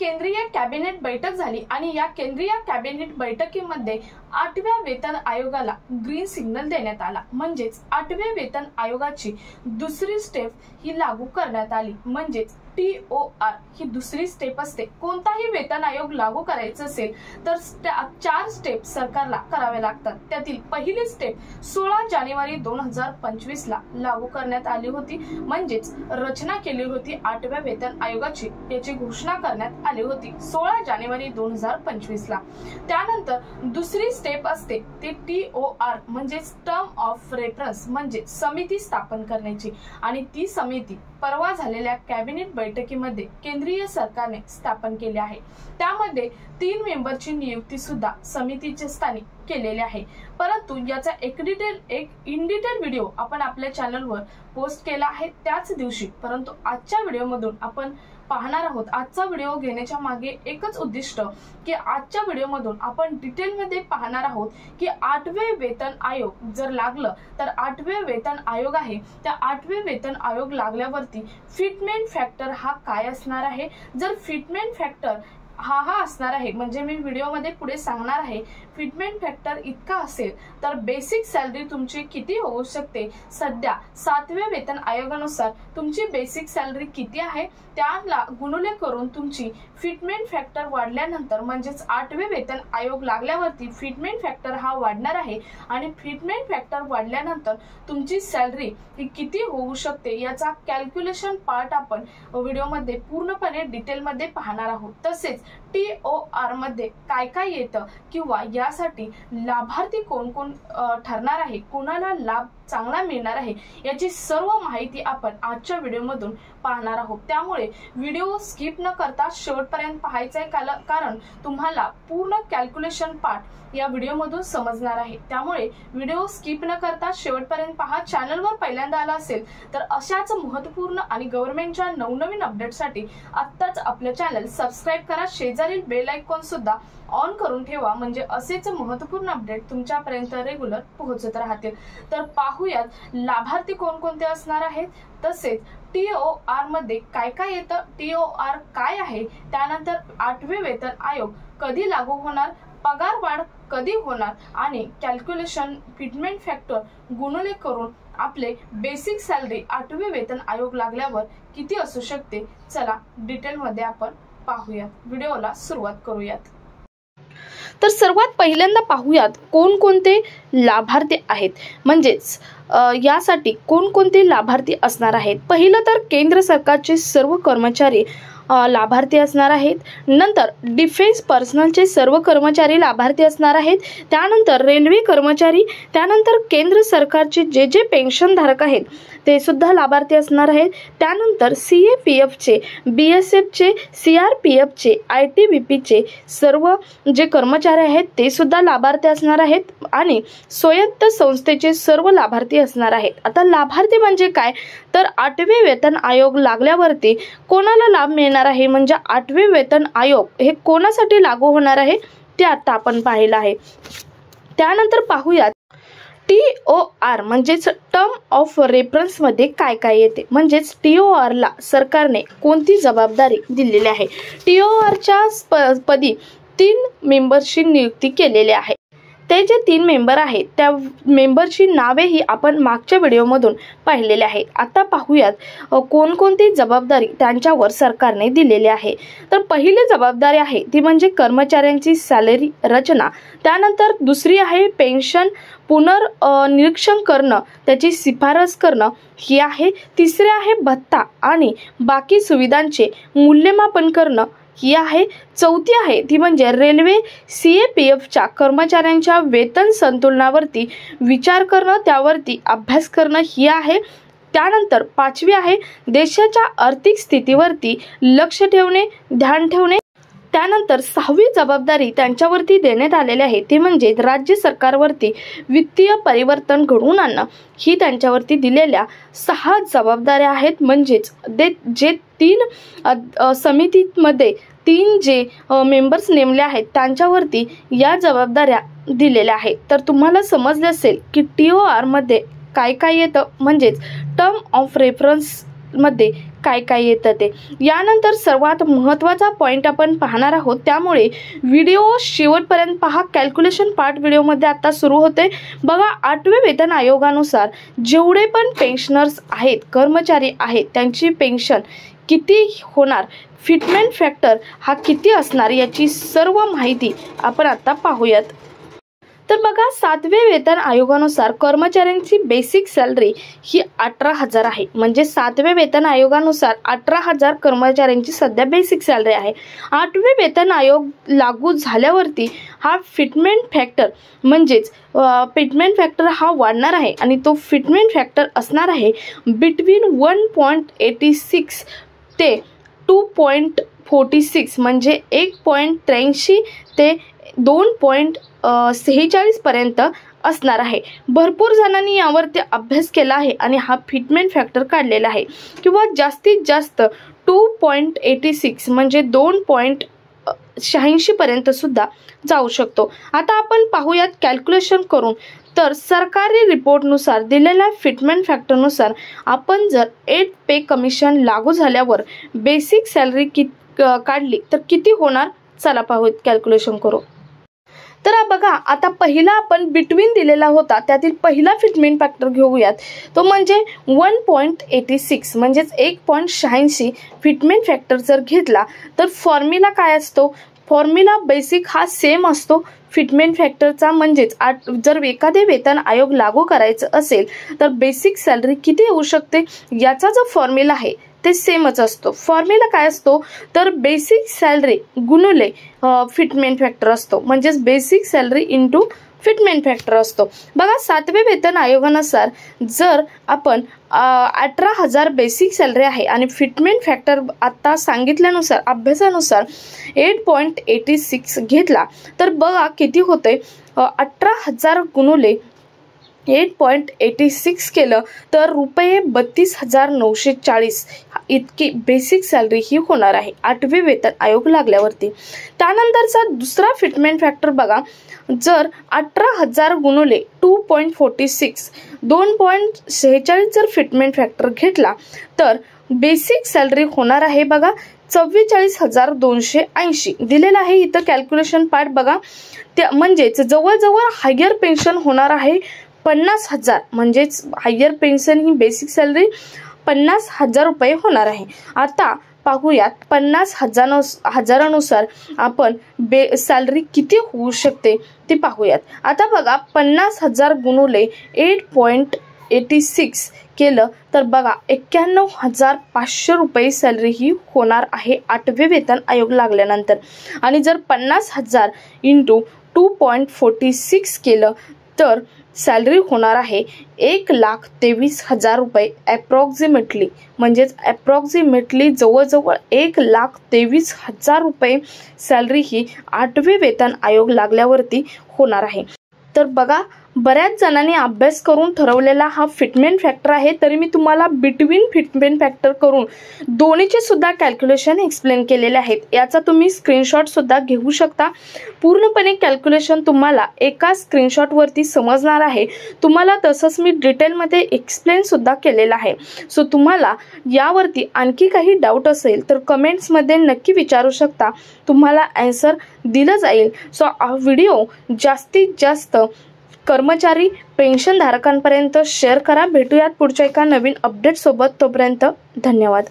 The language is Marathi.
केंद्रीय कॅबिनेट बैठक झाली आणि या केंद्रीय कॅबिनेट बैठकीमध्ये 8व्या वेतन आयोगाला ग्रीन सिग्नल देण्यात आला। म्हणजेच 8व्या वेतन आयोगाची दुसरी स्टेप ही लागू करण्यात आली। म्हणजेच TOR ही दुसरी स्टेप असते। कोणताही वेतन आयोग लागू करायचं असेल तर 4 स्टेप सरकारला करावे लागतात। त्यातील पहिली स्टेप 16 जानेवारी 2025 ला लागू करण्यात आली होती। म्हणजेच रचना केली होती 8व्या वेतन आयोगाची, याची घोषणा करण्यात आली होती 16 जानेवारी 2025 ला। त्यानंतर दुसरी स्टेप असते ते TOR म्हणजे टर्म ऑफ रेफरन्स म्हणजे समिती स्थापन करण्याची, आणि ती समिती परवा झालेल्या कॅबिनेट बैठकीमध्ये केंद्रीय सरकारने स्थापन केली आहे। त्यामध्ये 3 मेंबरची नियुक्ती सुद्धा समितीच्या स्थानी केलेली आहे। परंतु याचा एक इन डिटेल व्हिडिओ आपण आपल्या चॅनलवर पोस्ट केला आहे त्याच दिवशी। परंतु आजच्या व्हिडिओमधून आपण पाहणार आहोत। आजचा व्हिडिओ घेण्याच्या मागे एकच उद्दिष्ट की आजच्या व्हिडिओमधून आपण डिटेलमध्ये पाहणार आहोत की 8वे वेतन आयोग जर लागलं तर 8वे वेतन आयोग आहे त्या 8वे वेतन आयोग लागल्यावरती फिटमेंट फॅक्टर हा काय असणार आहे। जर फिटमेंट फॅक्टर हा असणार आहे म्हणजे मी व्हिडिओ मध्ये पुढे सांगणार आहे। फिटमेंट फॅक्टर इतका असेल तर बेसिक सॅलरी तुमची किती होऊ शकते। सध्या 7व्या वेतन आयोगानुसार तुमची बेसिक सॅलरी किती आहे त्याला गुणुले करून तुमची फिटमेंट फॅक्टर वाढल्यानंतर म्हणजेच 8वे वेतन आयोग लागल्यावरती फिटमेंट फॅक्टर हा वाढणार आहे, आणि फिटमेंट फॅक्टर वाढल्यानंतर तुमची सॅलरी ही किती होऊ शकते याचा कॅल्क्युलेशन पार्ट आपण व्हिडिओमध्ये पूर्णपणे डिटेलमध्ये पाहणार आहोत। तसेच TOR मध्ये काय काय येतं किंवा यासाठी लाभार्थी कोण कोण ठरणार आहे, कोणाला लाभ चांगला मिळणार आहे याची सर्व माहिती आपण आजच्या व्हिडिओमधून पाहणार आहोत। त्यामुळे व्हिडिओ स्किप न करता शेवटपर्यंत पाहायचा आहे, कारण तुम्हाला पूर्ण कॅल्क्युलेशन पार्ट या व्हिडिओमधून समजणार आहे। त्यामुळे व्हिडिओ स्किप न करता शेवटपर्यंत पहा। चॅनलवर पहिल्यांदा आला असेल तर अशाच महत्त्वपूर्ण आणि गव्हर्नमेंटच्या नवनवीन अपडेटसाठी आत्ताच आपले चॅनल सबस्क्राइब करा, शेजारील बेल आयकॉन सुद्धा ऑन करून ठेवा, म्हणजे असेच महत्त्वपूर्ण अपडेट तुमच्यापर्यंत रेग्युलर पोहोचत राहतील। तर पाहूयात लाभार्थी कोणकोणते असणार आहेत, तसेच TOR मध्ये काय काय येतं, TOR काय आहे, त्यानंतर 8वे वेतन आयोग कधी लागू होणार, पगार वाढ कधी होणार, आणि कॅल्क्युलेशन फिटमेंट फॅक्टर गुणुले करून आपले बेसिक सॅलरी 8वे वेतन आयोग लागल्यावर किती असू शकते। चला डिटेल मध्ये आपण पाहूयात, व्हिडिओला सुरुवात करूयात। तर सर्वात पहिल्यांदा पाहूयात कोणकोणते लाभार्थी आहेत, म्हणजेच यासाठी कोणकोणते लाभार्थी असणार आहेत। पहिलं तर केंद्र सरकारचे सर्व कर्मचारी लाभार्थी असणार आहेत। नंतर डिफेन्स पर्सनलचे सर्व कर्मचारी लाभार्थी असणार आहेत। त्यानंतर रेल्वे कर्मचारी, त्यानंतर केंद्र सरकारचे जे पेन्शन धारक आहेत ते सुद्धा लाभार्थी असणार आहेत। त्यानंतर CAPFचे, BSFचे, CRPFचे, ITBPचे सर्व जे कर्मचारी आहेत ते सुद्धा लाभार्थी असणार आहेत, आणि स्वायत्त संस्थेचे सर्व लाभार्थी असणार आहेत। आता लाभार्थी म्हणजे काय तर 8वे वेतन आयोग लागल्यावरती कोणाला लाभ मिळणार आहे, म्हणजे 8वे वेतन आयोग हे कोणासाठी लागू होणार आहे ते आता आपण पाहिलं आहे। त्यानंतर पाहूयात TOR म्हणजेच टर्म ऑफ रेफरन्स मध्ये काय काय येते, म्हणजेच TOR ला सरकारने कोणती जबाबदारी दिलेली आहे। TOR च्या पदी 3 मेंबरची नियुक्ती केलेली आहे। ते जे 3 मेंबर आहेत त्या मेंबरची नावेही आपण मागच्या व्हिडिओमधून पाहिलेले आहेत। आता पाहूयात कोणकोणती जबाबदारी त्यांच्यावर सरकारने दिलेली आहे। तर पहिली जबाबदारी आहे ती म्हणजे कर्मचाऱ्यांची सॅलरी रचना, त्यानंतर दुसरी आहे पेन्शन पुनर्निरीक्षण करणं, त्याची शिफारस करणं ही आहे। तिसरी आहे भत्ता आणि बाकी सुविधांचे मूल्यमापन करणं ही आहे। चौथी आहे ती म्हणजे रेल्वे CAPFच्या कर्मचाऱ्यांच्या वेतन संतुलनावरती विचार करणं, त्यावरती अभ्यास करणं ही आहे। त्यानंतर 5वी आहे देशाच्या आर्थिक स्थितीवरती लक्ष ठेवणे, ध्यान ठेवणे। त्यानंतर 6वी जबाबदारी त्यांच्यावरती देण्यात आलेली आहे ती म्हणजे राज्य सरकारवरती वित्तीय परिवर्तन घडवून आणणं ही त्यांच्यावरती दिलेल्या 6 जबाबदाऱ्या आहेत। म्हणजेच जे 3 समितीमध्ये 3 जे मेंबर्स नेमले आहेत त्यांच्यावरती या जबाबदाऱ्या दिलेल्या आहेत। तर तुम्हाला समजले असेल की TOR मध्ये काय काय येतं, म्हणजेच टर्म ऑफ रेफरन्स मध्ये काय काय येतं ते. यानंतर सर्वात महत्त्वाचा पॉईंट आपण पाहणार आहोत, त्यामुळे व्हिडिओ शेवटपर्यंत पहा. कॅल्क्युलेशन पार्ट व्हिडिओमध्ये आता सुरू होते. बघा, 8व्या वेतन आयोगानुसार जेवढे पण पेन्शनर्स आहेत, कर्मचारी आहेत, त्यांची पेन्शन किती होणार, फिटमेंट फॅक्टर हा किती असणार, याची सर्व माहिती आपण आता पाहूयात. तर बघा, 7व्या वेतन आयोगानुसार कर्मचाऱ्यांची बेसिक सॅलरी ही 18,000 आहे. म्हणजे 7व्या वेतन आयोगानुसार 18,000 कर्मचाऱ्यांची सध्या बेसिक सॅलरी आहे. 8वे वेतन आयोग लागू झाल्यावरती हा फिटमेंट फॅक्टर म्हणजेच फिटमेंट फॅक्टर हा वाढणार आहे आणि तो फिटमेंट फॅक्टर असणार आहे बिटवीन 1.86 ते 2.46 म्हणजे 1.83 ते 2.46 पर्यंत असणार आहे. भरपूर जणांनी यावरती अभ्यास केला आहे आणि हा फिटमेंट फॅक्टर काढलेला आहे. किंवा जास्तीत जास्त 2.86 म्हणजे 2.86 पर्यंत सुद्धा जाऊ शकतो. आता आपण पाहूयात कॅल्क्युलेशन करून. तर सरकारी रिपोर्टनुसार दिलेल्या फिटमेंट फॅक्टरनुसार आपण जर 8 पे कमिशन लागू झाल्यावर बेसिक सॅलरी काढली तर किती होणार, चला पाहूयात कॅल्क्युलेशन करू. तर बघा, आता पहिला आपण बिटवीन दिलेला होता, त्यातील पहिला फिटमेंट फॅक्टर घेऊयात. तो म्हणजे 1.86 म्हणजेच 1.86 फिटमेंट फॅक्टर जर घेतला तर फॉर्म्युला काय असतो, फॉर्म्युला बेसिक हा सेम असतो फिटमेंट फॅक्टरचा. म्हणजेच जर एखादे वेतन आयोग लागू करायचं असेल तर बेसिक सॅलरी किती येऊ शकते, याचा जो फॉर्म्युला आहे ते सेमच असतो. फॉर्म्युला काय असतो तर बेसिक सॅलरी गुणिले फिटमेंट फॅक्टर असतो. म्हणजेच basic salary into fitment factor असतो. बघा, 7व्या वेतन आयोगानुसार जर आपण 18,000 बेसिक सॅलरी आहे आणि फिटमेंट फॅक्टर आता सांगितल्यानुसार अभ्यासानुसार 8.86 घेतला तर बघा किती होते, 18,000 गुणिले 8.86 केलं तर रुपये 32,940 इतकी बेसिक सॅलरी ही होणार आहे 8वे वेतन आयोग लागल्यावरती. त्यानंतरचा दुसरा फिटमेंट फॅक्टर बघा, जर 18,000 गुणिले 2.46 2.46 जर फिटमेंट फॅक्टर घेतला तर बेसिक सॅलरी होणार आहे बघा 44,280 दिलेला आहे इथं कॅल्क्युलेशन पार्ट. बघा, म्हणजेच जवळजवळ हायर पेन्शन होणार आहे 50,000. म्हणजेच हायर पेन्शन ही बेसिक सॅलरी 50,000 रुपये होणार आहे. आता पाहूयात 50,000नुसार आपण सॅलरी किती होऊ शकते ते पाहूयात. आता बघा, 50,000 गुणिले 8.86 केलं तर बघा 91,500 रुपये सॅलरी ही होणार आहे 8वे वेतन आयोग लागल्यानंतर. आणि जर 50,000 इंटू 2.46 केलं तर सॅलरी होणार आहे 1,23,000 रुपये ॲप्रॉक्सिमेटली. म्हणजेच ॲप्रॉक्सिमेटली जवळजवळ 1,23,000 रुपये सॅलरी ही 8वे वेतन आयोग लागल्यावरती होणार आहे. तर बघा, बऱ्याच जणांनी अभ्यास करून ठरवलेला हा फिटमेंट फॅक्टर आहे. तरी मी तुम्हाला बिटवीन फिटमेंट फॅक्टर करून दोन्हीचे सुद्धा कॅल्क्युलेशन एक्सप्लेन केलेले आहेत. याचा तुम्ही स्क्रीनशॉट सुद्धा घेऊ शकता. पूर्णपणे कॅल्क्युलेशन तुम्हाला एका स्क्रीनशॉटवरती समजणार आहे. तुम्हाला तसंच मी डिटेलमध्ये एक्सप्लेन सुद्धा केलेलं आहे. सो तुम्हाला यावरती आणखी काही डाऊट असेल तर कमेंट्समध्ये नक्की विचारू शकता, तुम्हाला ॲन्सर दिलं जाईल. सो हा व्हिडिओ जास्तीत जास्त कर्मचारी पेन्शन धारकांपर्यंत शेअर करा. भेटूयात पुढच्या एका नवीन अपडेट सोबत. तोपर्यंत धन्यवाद.